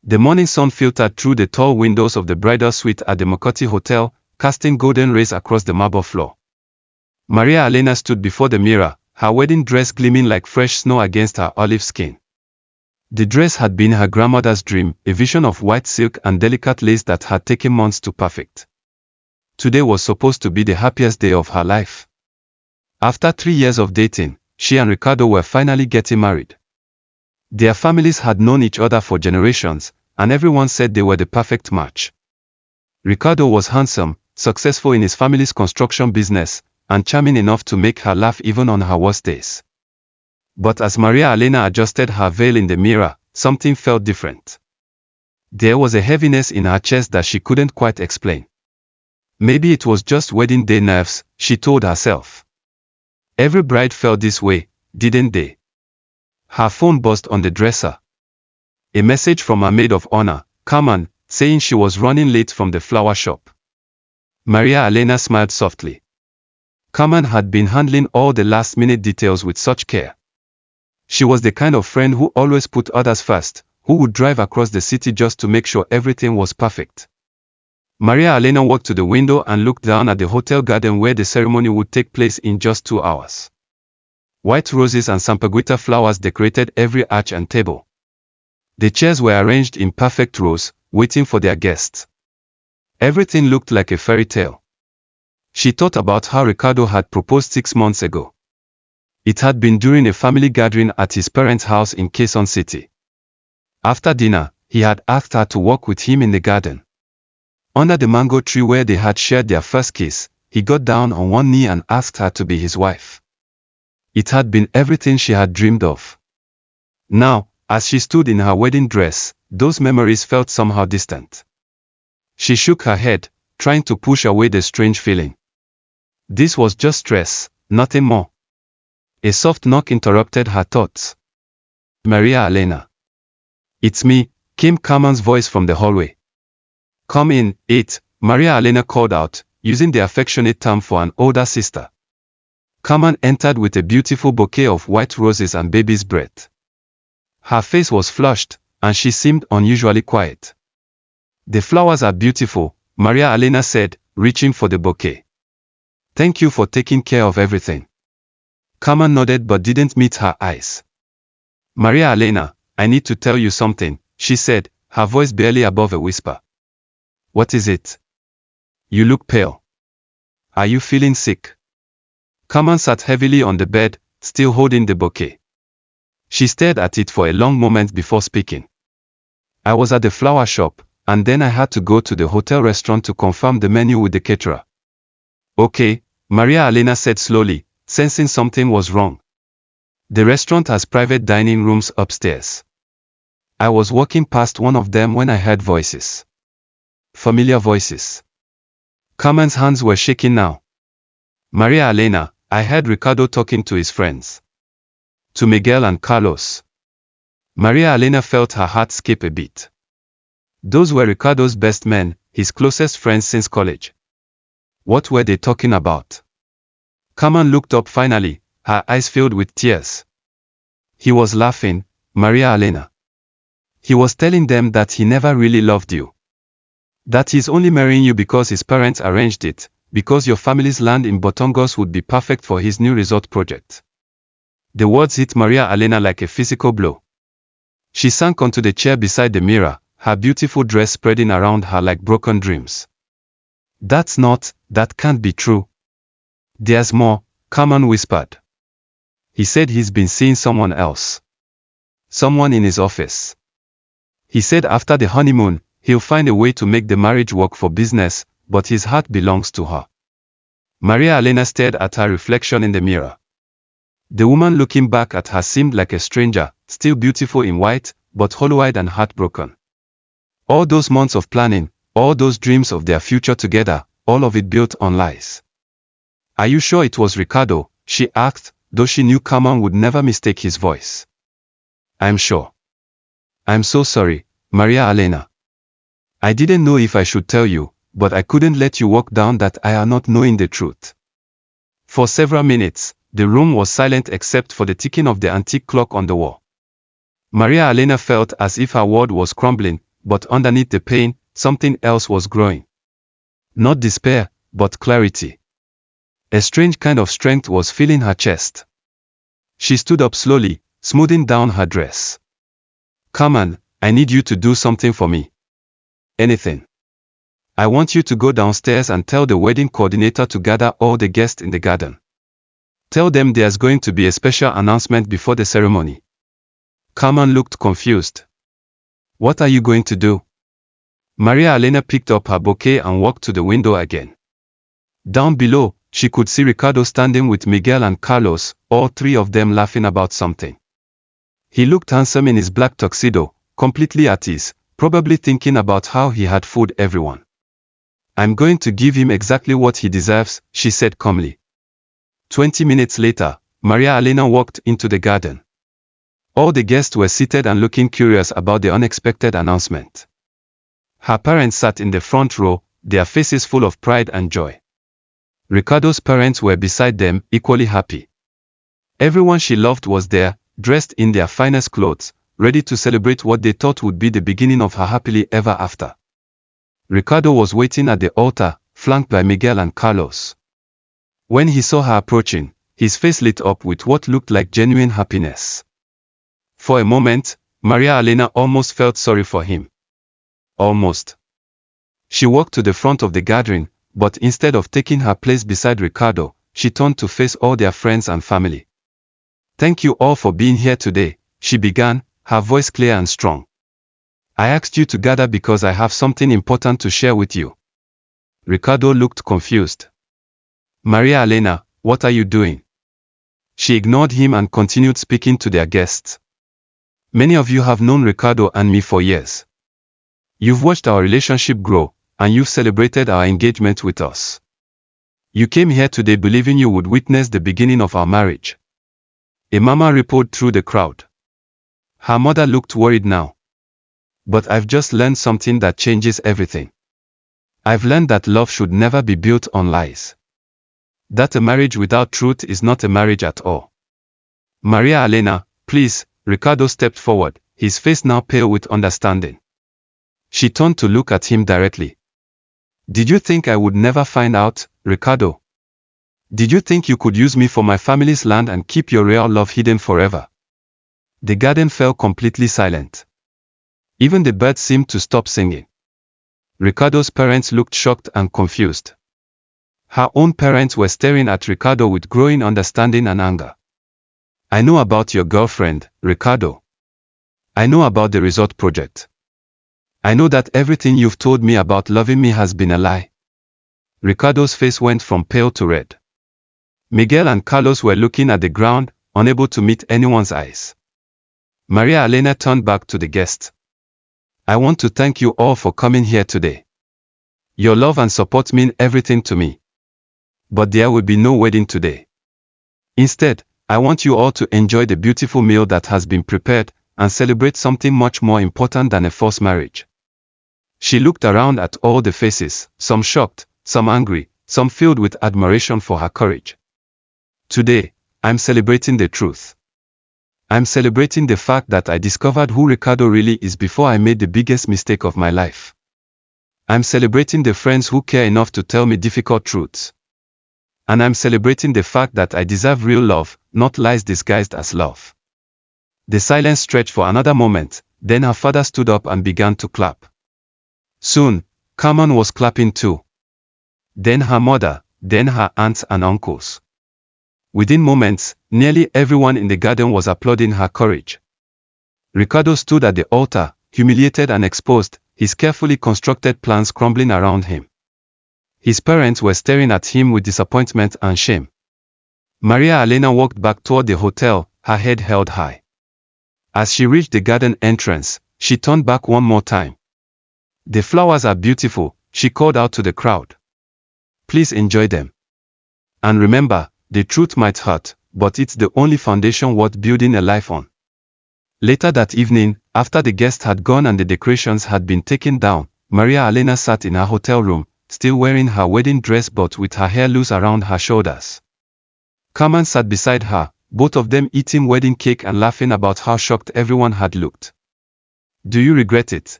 The morning sun filtered through the tall windows of the bridal suite at the Makoti Hotel, casting golden rays across the marble floor. Maria Elena stood before the mirror, her wedding dress gleaming like fresh snow against her olive skin. The dress had been her grandmother's dream, a vision of white silk and delicate lace that had taken months to perfect. Today was supposed to be the happiest day of her life. After 3 years of dating, she and Ricardo were finally getting married. Their families had known each other for generations, and everyone said they were the perfect match. Ricardo was handsome, successful in his family's construction business, and charming enough to make her laugh even on her worst days. But as Maria Elena adjusted her veil in the mirror, something felt different. There was a heaviness in her chest that she couldn't quite explain. Maybe it was just wedding day nerves, she told herself. Every bride felt this way, didn't they? Her phone buzzed on the dresser. A message from her maid of honor, Carmen, saying she was running late from the flower shop. Maria Elena smiled softly. Carmen had been handling all the last-minute details with such care. She was the kind of friend who always put others first, who would drive across the city just to make sure everything was perfect. Maria Elena walked to the window and looked down at the hotel garden where the ceremony would take place in just 2 hours. White roses and sampaguita flowers decorated every arch and table. The chairs were arranged in perfect rows, waiting for their guests. Everything looked like a fairy tale. She thought about how Ricardo had proposed 6 months ago. It had been during a family gathering at his parents' house in Quezon City. After dinner, he had asked her to walk with him in the garden. Under the mango tree where they had shared their first kiss, he got down on one knee and asked her to be his wife. It had been everything she had dreamed of. Now, as she stood in her wedding dress, those memories felt somehow distant. She shook her head, trying to push away the strange feeling. This was just stress, nothing more. A soft knock interrupted her thoughts. Maria Elena. It's me, came Carmen's voice from the hallway. Come in, Maria Elena called out, using the affectionate term for an older sister. Carmen entered with a beautiful bouquet of white roses and baby's breath. Her face was flushed, and she seemed unusually quiet. The flowers are beautiful, Maria Elena said, reaching for the bouquet. Thank you for taking care of everything. Carmen nodded but didn't meet her eyes. Maria Elena, I need to tell you something, she said, her voice barely above a whisper. What is it? You look pale. Are you feeling sick? Carmen sat heavily on the bed, still holding the bouquet. She stared at it for a long moment before speaking. I was at the flower shop, and then I had to go to the hotel restaurant to confirm the menu with the caterer. Okay, Maria Elena said slowly, sensing something was wrong. The restaurant has private dining rooms upstairs. I was walking past one of them when I heard voices. Familiar voices. Carmen's hands were shaking now. Maria Elena, I heard Ricardo talking to his friends. To Miguel and Carlos. Maria Elena felt her heart skip a beat. Those were Ricardo's best men, his closest friends since college. What were they talking about? Carmen looked up finally, her eyes filled with tears. He was laughing, Maria Elena. He was telling them that he never really loved you. That he's only marrying you because his parents arranged it, because your family's land in Botongos would be perfect for his new resort project. The words hit Maria Elena like a physical blow. She sank onto the chair beside the mirror, her beautiful dress spreading around her like broken dreams. That can't be true. There's more, Carmen whispered. He said he's been seeing someone else. Someone in his office. He said after the honeymoon, he'll find a way to make the marriage work for business, but his heart belongs to her. Maria Elena stared at her reflection in the mirror. The woman looking back at her seemed like a stranger, still beautiful in white, but hollow-eyed and heartbroken. All those months of planning, all those dreams of their future together, all of it built on lies. Are you sure it was Ricardo? She asked, though she knew Carmen would never mistake his voice. I'm sure. I'm so sorry, Maria Elena. I didn't know if I should tell you, but I couldn't let you walk down that aisle not knowing the truth. For several minutes, the room was silent except for the ticking of the antique clock on the wall. Maria Elena felt as if her world was crumbling, but underneath the pain, something else was growing. Not despair, but clarity. A strange kind of strength was filling her chest. She stood up slowly, smoothing down her dress. "Come on, I need you to do something for me. Anything. I want you to go downstairs and tell the wedding coordinator to gather all the guests in the garden. Tell them there's going to be a special announcement before the ceremony." Carmen looked confused. "What are you going to do?" Maria Elena picked up her bouquet and walked to the window again. Down below, she could see Ricardo standing with Miguel and Carlos, all three of them laughing about something. He looked handsome in his black tuxedo, completely at ease, probably thinking about how he had fooled everyone. "I'm going to give him exactly what he deserves," she said calmly. 20 minutes later, Maria Elena walked into the garden. All the guests were seated and looking curious about the unexpected announcement. Her parents sat in the front row, their faces full of pride and joy. Ricardo's parents were beside them, equally happy. Everyone she loved was there, dressed in their finest clothes, ready to celebrate what they thought would be the beginning of her happily ever after. Ricardo was waiting at the altar, flanked by Miguel and Carlos. When he saw her approaching, his face lit up with what looked like genuine happiness. For a moment, Maria Elena almost felt sorry for him. Almost. She walked to the front of the gathering, but instead of taking her place beside Ricardo, she turned to face all their friends and family. "Thank you all for being here today," she began, her voice clear and strong. "I asked you to gather because I have something important to share with you." Ricardo looked confused. "Maria Elena, what are you doing?" She ignored him and continued speaking to their guests. "Many of you have known Ricardo and me for years. You've watched our relationship grow, and you've celebrated our engagement with us. You came here today believing you would witness the beginning of our marriage." A mama rippled through the crowd. Her mother looked worried now. "But I've just learned something that changes everything. I've learned that love should never be built on lies. That a marriage without truth is not a marriage at all." "Maria Elena, please," Ricardo stepped forward, his face now pale with understanding. She turned to look at him directly. "Did you think I would never find out, Ricardo? Did you think you could use me for my family's land and keep your real love hidden forever?" The garden fell completely silent. Even the birds seemed to stop singing. Ricardo's parents looked shocked and confused. Her own parents were staring at Ricardo with growing understanding and anger. "I know about your girlfriend, Ricardo. I know about the resort project. I know that everything you've told me about loving me has been a lie." Ricardo's face went from pale to red. Miguel and Carlos were looking at the ground, unable to meet anyone's eyes. Maria Elena turned back to the guests. "I want to thank you all for coming here today. Your love and support mean everything to me. But there will be no wedding today. Instead, I want you all to enjoy the beautiful meal that has been prepared and celebrate something much more important than a forced marriage." She looked around at all the faces, some shocked, some angry, some filled with admiration for her courage. "Today, I'm celebrating the truth. I'm celebrating the fact that I discovered who Ricardo really is before I made the biggest mistake of my life. I'm celebrating the friends who care enough to tell me difficult truths. And I'm celebrating the fact that I deserve real love, not lies disguised as love." The silence stretched for another moment, then her father stood up and began to clap. Soon, Carmen was clapping too. Then her mother, then her aunts and uncles. Within moments, nearly everyone in the garden was applauding her courage. Ricardo stood at the altar, humiliated and exposed, his carefully constructed plans crumbling around him. His parents were staring at him with disappointment and shame. Maria Elena walked back toward the hotel, her head held high. As she reached the garden entrance, she turned back one more time. "The flowers are beautiful," she called out to the crowd. "Please enjoy them. And remember, the truth might hurt, but it's the only foundation worth building a life on." Later that evening, after the guests had gone and the decorations had been taken down, Maria Elena sat in her hotel room, still wearing her wedding dress but with her hair loose around her shoulders. Carmen sat beside her, both of them eating wedding cake and laughing about how shocked everyone had looked. "Do you regret it?"